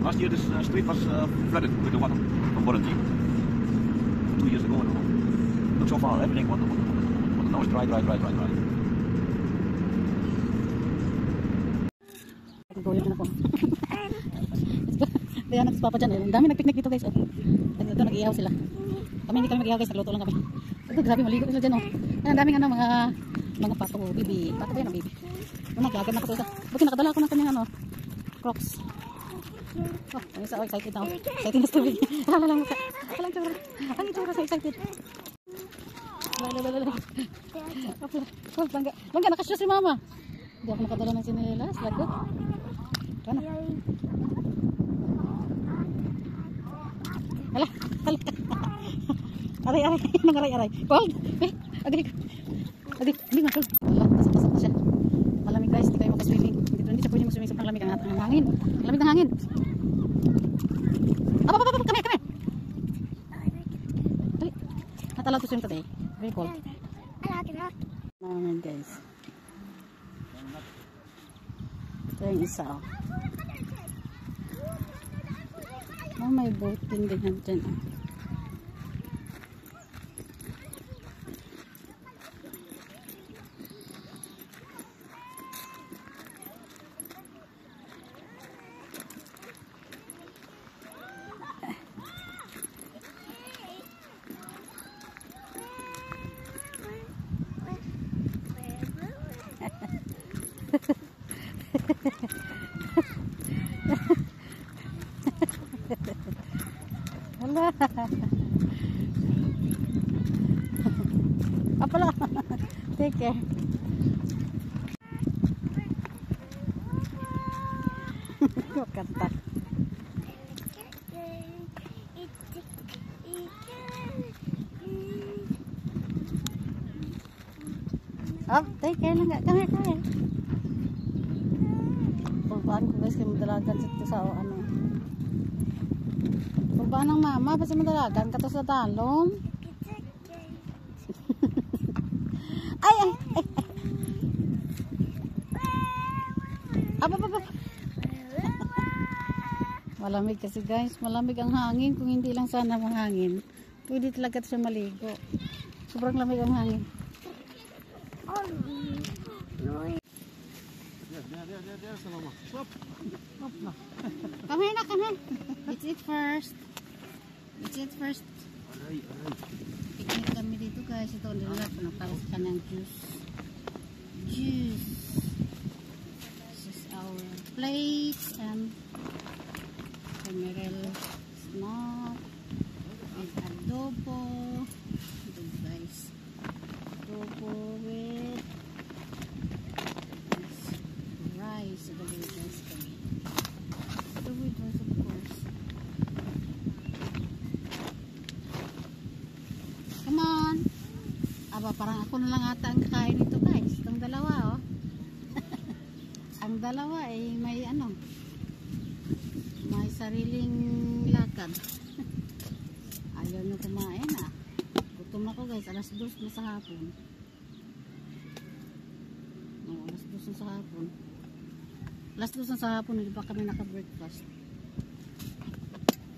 Last year this street was flooded with the water from Borenji. 2 years ago. Look so far, everything water. Now it's dry. Goyang na po. Kaya nagpapa dyan. Ang dami nagpiknik dito guys. Ito nag-ihaw sila. Kami hindi kami mag-ihaw guys. Nagluto lang kami. Ito grabe maligo sila dyan. Ang daming mga pato. Bibi. Pato ba yan ang bibi? Naglagan ako ito. Buti nakadala ako ng kanyang Crocs. Oh, ang isa excited na ako. Excited na story. Ang itsura sa excited. Langga, nakasya si mama. Hindi ako nakadala ng sinelas. Lagot. Kana. Hala. Aray. Nang aray. Cold. Agri. Hindi nga cold. Pasok na siya. Malamig guys, hindi kayo makaswimming. Hindi siya pwede mag-swimming sa panglamig ang hangin. Malamig ng hangin. Come here. Not allowed to swim today. Very cold. Naman guys. Ito yung isa. Oh, may boating din dyan. Hala. Apala. Take care. Kanta. Oh, take care lang. Kaya. Pulpaan ko guys, kaya madalagan sa ano. Pulpaan ng mama, kasi madalagan ka to sa talong. Ay. Apa. Malamig kasi guys, malamig ang hangin. Kung hindi lang sana mahangin, pwede talaga siya maligo. Sobrang lamig ang hangin. Come here. It's it first. Picnic kami dito guys. Ito ang nila. Panapalot ka ng juice. This is our plates and Merel snack and adobo. Ito guys. Adobo with rice. Adobo with rice kami. Adobo with rice of course. Come on. Aba, parang ako na lang ata ang kakain nito guys. Itong dalawa Ang dalawa ay may may sariling lakad. Ayaw nyo kumain Gutom ako guys. Alas 2 na sa hapon. Alas 2 na sa hapon. Alas 2 na sa hapon. Hindi pa kami naka-breakfast.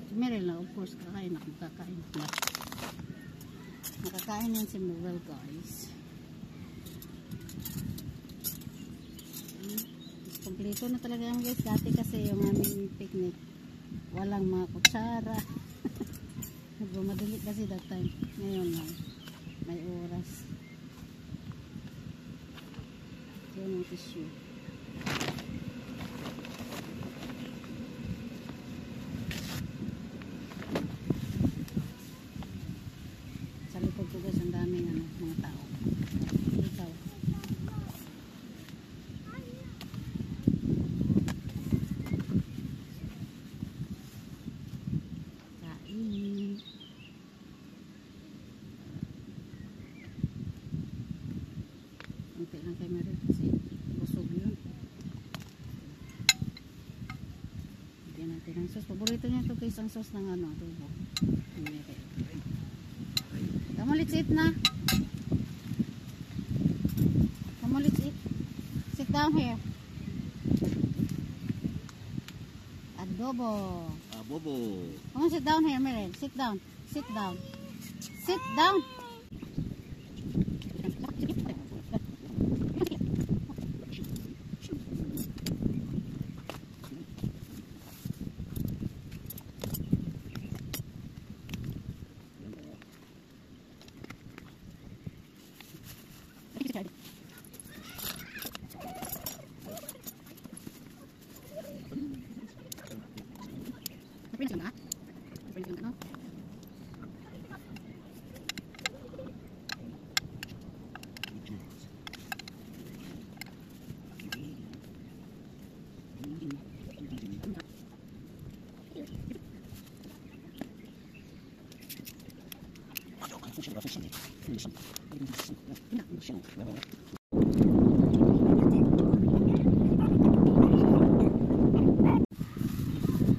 Si Meryl na of course kakain ako. Nakakain yan si Meryl guys. Kompleto na talaga yan guys. Dati kasi yung aming picnic walang mga kutsara. Madali kasi that time. Ngayon may oras. Yun yung tissue. Sa likod ko guys ang daming mga tao. Ikaw. Unti lang kay Meryl kasi busog yun. Bigyan natin ang sauce. Paborito niya ito guys ang sauce ng adobo. Come on, let's eat na. Come on, let's eat. Sit down here. Adobo. Bobo. Come on, sit down here, Mary. Sit down. Sit down. Sit down.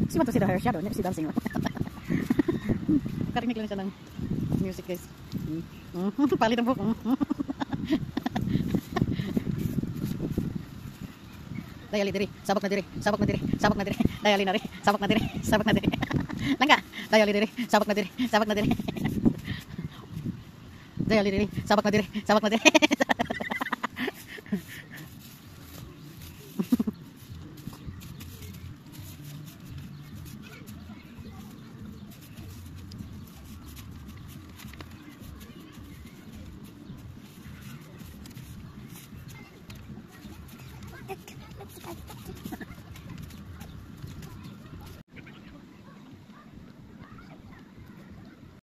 Si want to see the hair shadow, never see dancing. Karinig lang siya ng music, guys. Palit ang buhok. Dayali diri, sabak na diri, sabak na diri, sabak na diri. Dayali na ri, sabak na diri, sabak na diri. Langga, dayali diri, sabak na diri, sabak na diri. Dayali diri, sabak na diri, sabak na diri.